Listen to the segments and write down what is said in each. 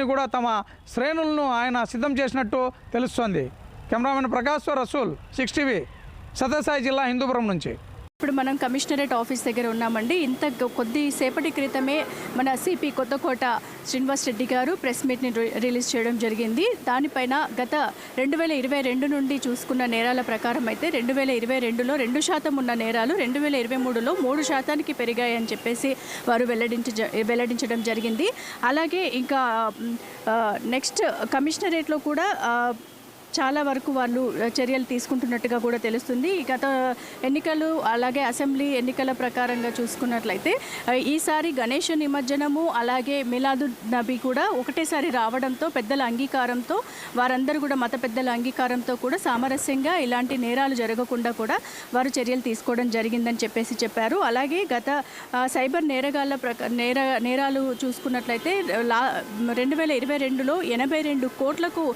కూడా తమ శ్రేణులను ఆయన సిద్ధం చేసినట్టు తెలుస్తోంది. కెమెరామెన్ ప్రకాష్ రసూల్, 6 టీవీ, సత్యసాయి జిల్లా, హిందూపురం నుంచి. ఇప్పుడు మనం కమిషనరేట్ ఆఫీస్ దగ్గర ఉన్నామండి. కొద్దిసేపటి క్రితమే మన సిపి కొత్తకోట శ్రీనివాస్ రెడ్డి గారు ప్రెస్ మీట్ని రిలీజ్ చేయడం జరిగింది. దానిపైన గత 2022 నుండి చూసుకున్న నేరాల ప్రకారం అయితే 2022లో 2% ఉన్న నేరాలు 2023లో 3%కి పెరిగాయని చెప్పేసి వారు వెల్లడించడం జరిగింది. అలాగే ఇంకా నెక్స్ట్ కమిషనరేట్లో కూడా చాలా వరకు వాళ్ళు చర్యలు తీసుకుంటున్నట్టుగా కూడా తెలుస్తుంది. గత ఎన్నికలు అలాగే అసెంబ్లీ ఎన్నికల ప్రకారంగా చూసుకున్నట్లయితే ఈసారి గణేష్ నిమజ్జనము అలాగే మిలాదు నబీ కూడా ఒకటేసారి రావడంతో పెద్దల అంగీకారంతో వారందరూ కూడా మత పెద్దల అంగీకారంతో కూడా సామరస్యంగా ఇలాంటి నేరాలు జరగకుండా కూడా వారు చర్యలు తీసుకోవడం జరిగిందని చెప్పారు. అలాగే గత సైబర్ నేరాలు చూసుకున్నట్లయితే 2022లో 82 కోట్లకు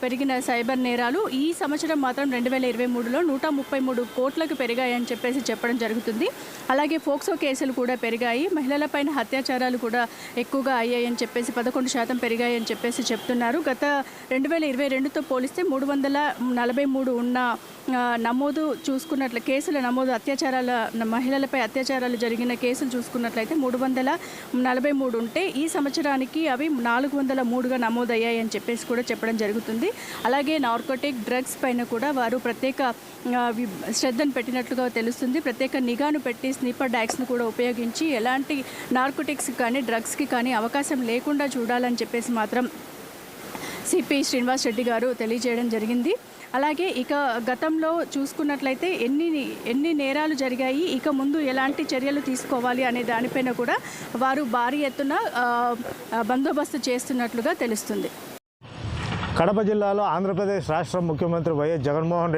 పెరిగిన సైబర్ నేరాలు ఈ సంవత్సరం మాత్రం 2023లో 133 కోట్లకు పెరిగాయని చెప్పడం జరుగుతుంది. అలాగే ఫోక్సో కేసులు కూడా పెరిగాయి. మహిళలపైన అత్యాచారాలు కూడా ఎక్కువగా అయ్యాయని 11% పెరిగాయని చెప్తున్నారు. గత 2022తో పోలిస్తే 343 ఉన్న నమోదు చూసుకున్నట్లు కేసుల నమోదు మహిళలపై అత్యాచారాలు జరిగిన కేసులు చూసుకున్నట్లయితే 343 ఉంటే ఈ సంవత్సరానికి అవి 403గా నమోదయ్యాయని కూడా చెప్పడం జరుగుతుంది. అలాగే నార్కోటిక్ డ్రగ్స్ పైన కూడా వారు ప్రత్యేక శ్రద్ధను పెట్టినట్లుగా తెలుస్తుంది. ప్రత్యేక నిఘాను పెట్టి స్నీపర్ డాగ్స్ను కూడా ఉపయోగించి ఎలాంటి నార్కోటిక్స్ కానీ డ్రగ్స్కి కానీ అవకాశం లేకుండా చూడాలని మాత్రం సిపి శ్రీనివాస్ రెడ్డి గారు తెలియజేయడం జరిగింది. అలాగే ఇక గతంలో చూసుకున్నట్లయితే ఎన్ని నేరాలు జరిగాయి, ఇక ముందు ఎలాంటి చర్యలు తీసుకోవాలి అనే దానిపైన కూడా వారు భారీ ఎత్తున బందోబస్తు చేస్తున్నట్లుగా తెలుస్తుంది. కడప జిల్లాలో ఆంధ్రప్రదేశ్ రాష్ట్ర ముఖ్యమంత్రి వైఎస్ జగన్మోహన్ రెడ్డి